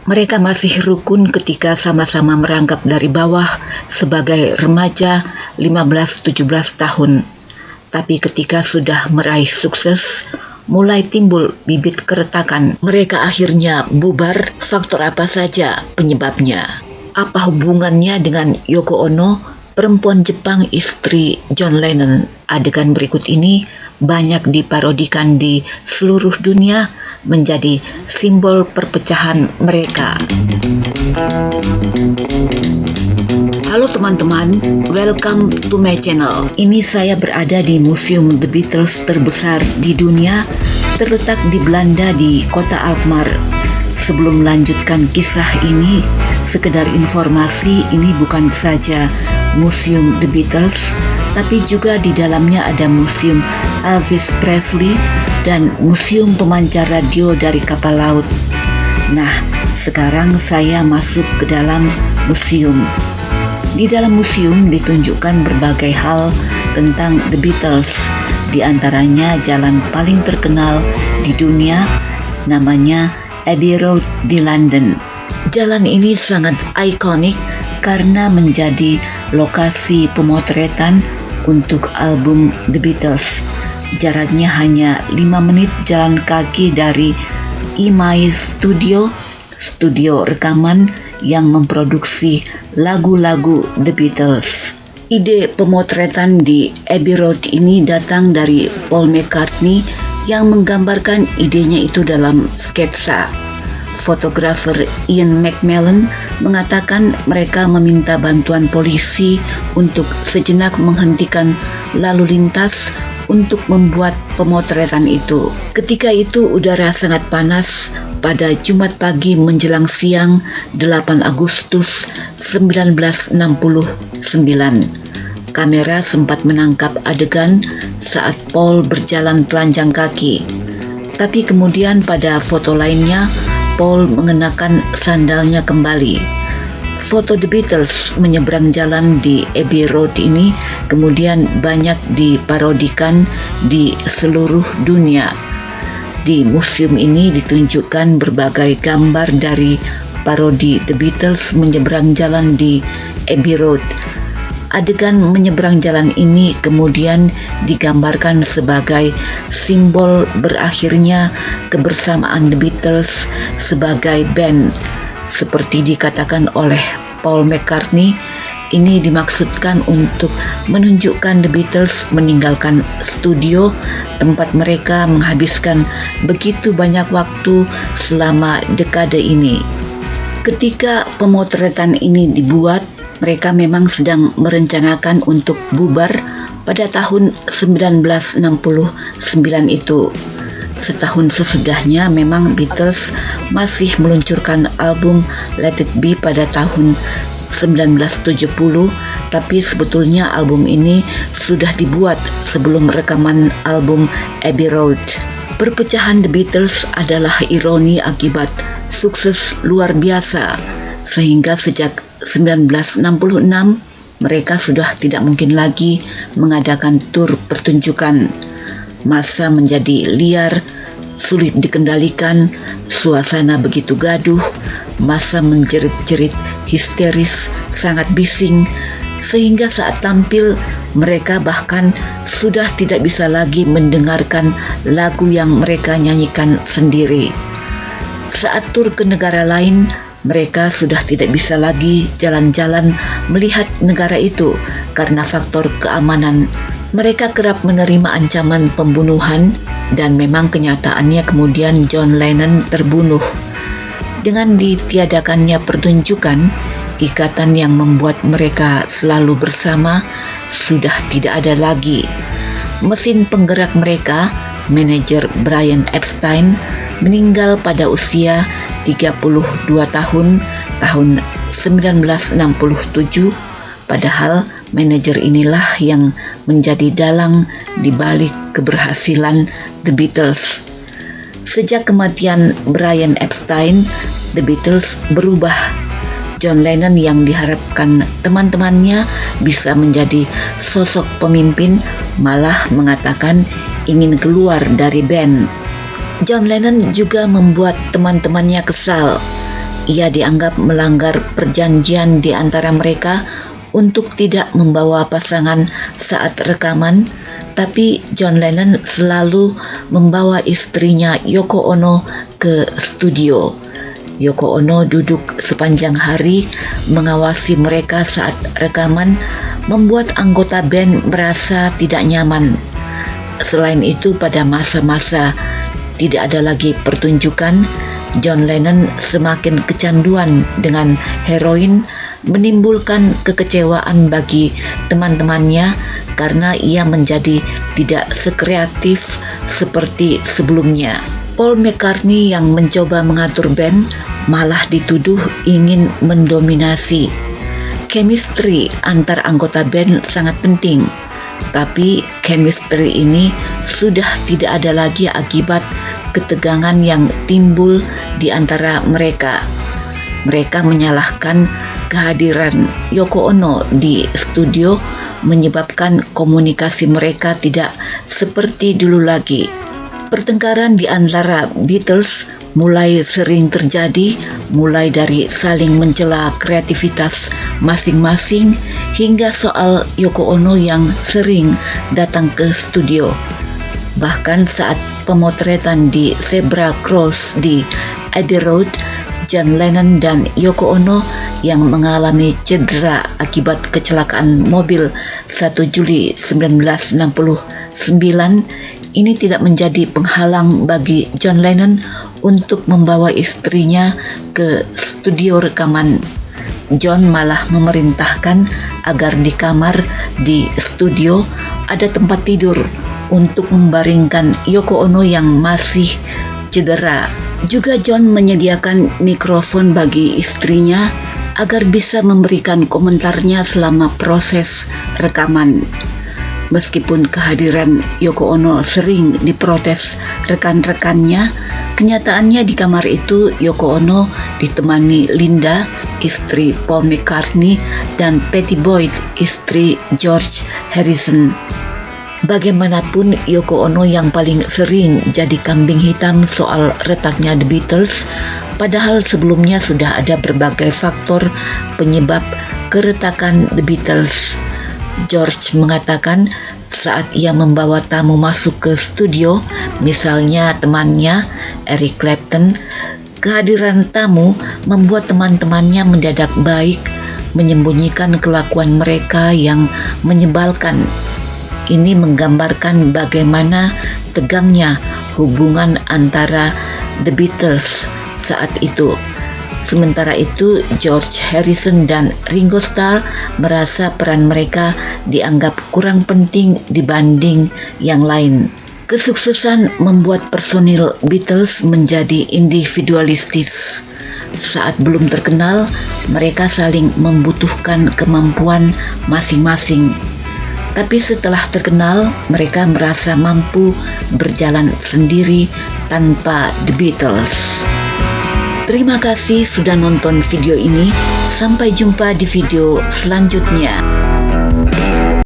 Mereka masih rukun ketika sama-sama merangkap dari bawah sebagai remaja 15-17 tahun. Tapi ketika sudah meraih sukses, mulai timbul bibit keretakan. Mereka akhirnya bubar. Faktor apa saja penyebabnya? Apa hubungannya dengan Yoko Ono, perempuan Jepang istri John Lennon? Adegan berikut ini banyak diparodikan di seluruh dunia menjadi simbol perpecahan mereka. Halo teman-teman, welcome to my channel. Ini saya berada di Museum The Beatles terbesar di dunia, terletak di Belanda di kota Alkmaar. Sebelum melanjutkan kisah ini, sekedar informasi, ini bukan saja Museum The Beatles, tapi juga di dalamnya ada Museum Elvis Presley dan Museum Pemancar Radio dari Kapal Laut. Nah, sekarang saya masuk ke dalam museum. Di dalam museum ditunjukkan berbagai hal tentang The Beatles, di antaranya jalan paling terkenal di dunia, namanya Abbey Road di London. Jalan ini sangat ikonik karena menjadi lokasi pemotretan untuk album The Beatles. Jaraknya hanya 5 menit jalan kaki dari EMI Studio rekaman yang memproduksi lagu-lagu The Beatles. Ide pemotretan di Abbey Road ini datang dari Paul McCartney yang menggambarkan idenya itu dalam sketsa. Fotografer Ian McMillan mengatakan mereka meminta bantuan polisi untuk sejenak menghentikan lalu lintas untuk membuat pemotretan itu. Ketika itu udara sangat panas pada Jumat pagi menjelang siang 8 Agustus 1969. Kamera sempat menangkap adegan saat Paul berjalan telanjang kaki. Tapi kemudian pada foto lainnya, Paul mengenakan sandalnya kembali. Foto The Beatles menyeberang jalan di Abbey Road ini kemudian banyak diparodikan di seluruh dunia. Di museum ini ditunjukkan berbagai gambar dari parodi The Beatles menyeberang jalan di Abbey Road. Adegan menyeberang jalan ini kemudian digambarkan sebagai simbol berakhirnya kebersamaan The Beatles sebagai band. Seperti dikatakan oleh Paul McCartney, ini dimaksudkan untuk menunjukkan The Beatles meninggalkan studio tempat mereka menghabiskan begitu banyak waktu selama dekade ini. Ketika pemotretan ini dibuat, mereka memang sedang merencanakan untuk bubar pada tahun 1969 itu. Setahun sesudahnya memang Beatles masih meluncurkan album Let It Be pada tahun 1970, tapi sebetulnya album ini sudah dibuat sebelum rekaman album Abbey Road. Perpecahan The Beatles adalah ironi akibat sukses luar biasa, sehingga sejak 1966 mereka sudah tidak mungkin lagi mengadakan tur pertunjukan. Masa menjadi liar, sulit dikendalikan, suasana begitu gaduh, masa menjerit-jerit histeris, sangat bising, sehingga saat tampil mereka bahkan sudah tidak bisa lagi mendengarkan lagu yang mereka nyanyikan sendiri. Saat tur ke negara lain, mereka sudah tidak bisa lagi jalan-jalan melihat negara itu karena faktor keamanan. Mereka kerap menerima ancaman pembunuhan dan memang kenyataannya kemudian John Lennon terbunuh. Dengan ditiadakannya pertunjukan, ikatan yang membuat mereka selalu bersama sudah tidak ada lagi. Mesin penggerak mereka, manajer Brian Epstein, meninggal pada usia 32 tahun 1967, padahal manajer inilah yang menjadi dalang di balik keberhasilan The Beatles. Sejak kematian Brian Epstein, The Beatles berubah. John Lennon yang diharapkan teman-temannya bisa menjadi sosok pemimpin malah mengatakan ingin keluar dari band. John Lennon juga membuat teman-temannya kesal. ia dianggap melanggar perjanjian di antara mereka untuk tidak membawa pasangan saat rekaman, tapi John Lennon selalu membawa istrinya Yoko Ono ke studio. Yoko Ono duduk sepanjang hari mengawasi mereka saat rekaman, membuat anggota band merasa tidak nyaman. Selain itu, pada masa-masa tidak ada lagi pertunjukan, John Lennon semakin kecanduan dengan heroin, menimbulkan kekecewaan bagi teman-temannya karena ia menjadi tidak sekreatif seperti sebelumnya. Paul McCartney yang mencoba mengatur band malah dituduh ingin mendominasi. Chemistry antar anggota band sangat penting, tapi chemistry ini sudah tidak ada lagi akibat ketegangan yang timbul di antara mereka. Mereka menyalahkan kehadiran Yoko Ono di studio menyebabkan komunikasi mereka tidak seperti dulu lagi. Pertengkaran di antara Beatles mulai sering terjadi, mulai dari saling mencela kreativitas masing-masing hingga soal Yoko Ono yang sering datang ke studio. Bahkan saat pemotretan di Zebra Cross di Abbey Road, John Lennon dan Yoko Ono yang mengalami cedera akibat kecelakaan mobil 1 Juli 1969 ini tidak menjadi penghalang bagi John Lennon untuk membawa istrinya ke studio rekaman. John malah memerintahkan agar di kamar di studio ada tempat tidur untuk membaringkan Yoko Ono yang masih cedera. Juga John menyediakan mikrofon bagi istrinya agar bisa memberikan komentarnya selama proses rekaman. Meskipun kehadiran Yoko Ono sering diprotes rekan-rekannya, kenyataannya di kamar itu Yoko Ono ditemani Linda, istri Paul McCartney, dan Pattie Boyd, istri George Harrison. Bagaimanapun, Yoko Ono yang paling sering jadi kambing hitam soal retaknya The Beatles, padahal sebelumnya sudah ada berbagai faktor penyebab keretakan The Beatles. George mengatakan saat ia membawa tamu masuk ke studio, misalnya temannya Eric Clapton, kehadiran tamu membuat teman-temannya mendadak baik, menyembunyikan kelakuan mereka yang menyebalkan. Ini menggambarkan bagaimana tegangnya hubungan antara The Beatles saat itu. Sementara itu, George Harrison dan Ringo Starr merasa peran mereka dianggap kurang penting dibanding yang lain. Kesuksesan membuat personil Beatles menjadi individualistis. Saat belum terkenal, mereka saling membutuhkan kemampuan masing-masing. Tapi setelah terkenal, mereka merasa mampu berjalan sendiri tanpa The Beatles. Terima kasih sudah nonton video ini. Sampai jumpa di video selanjutnya.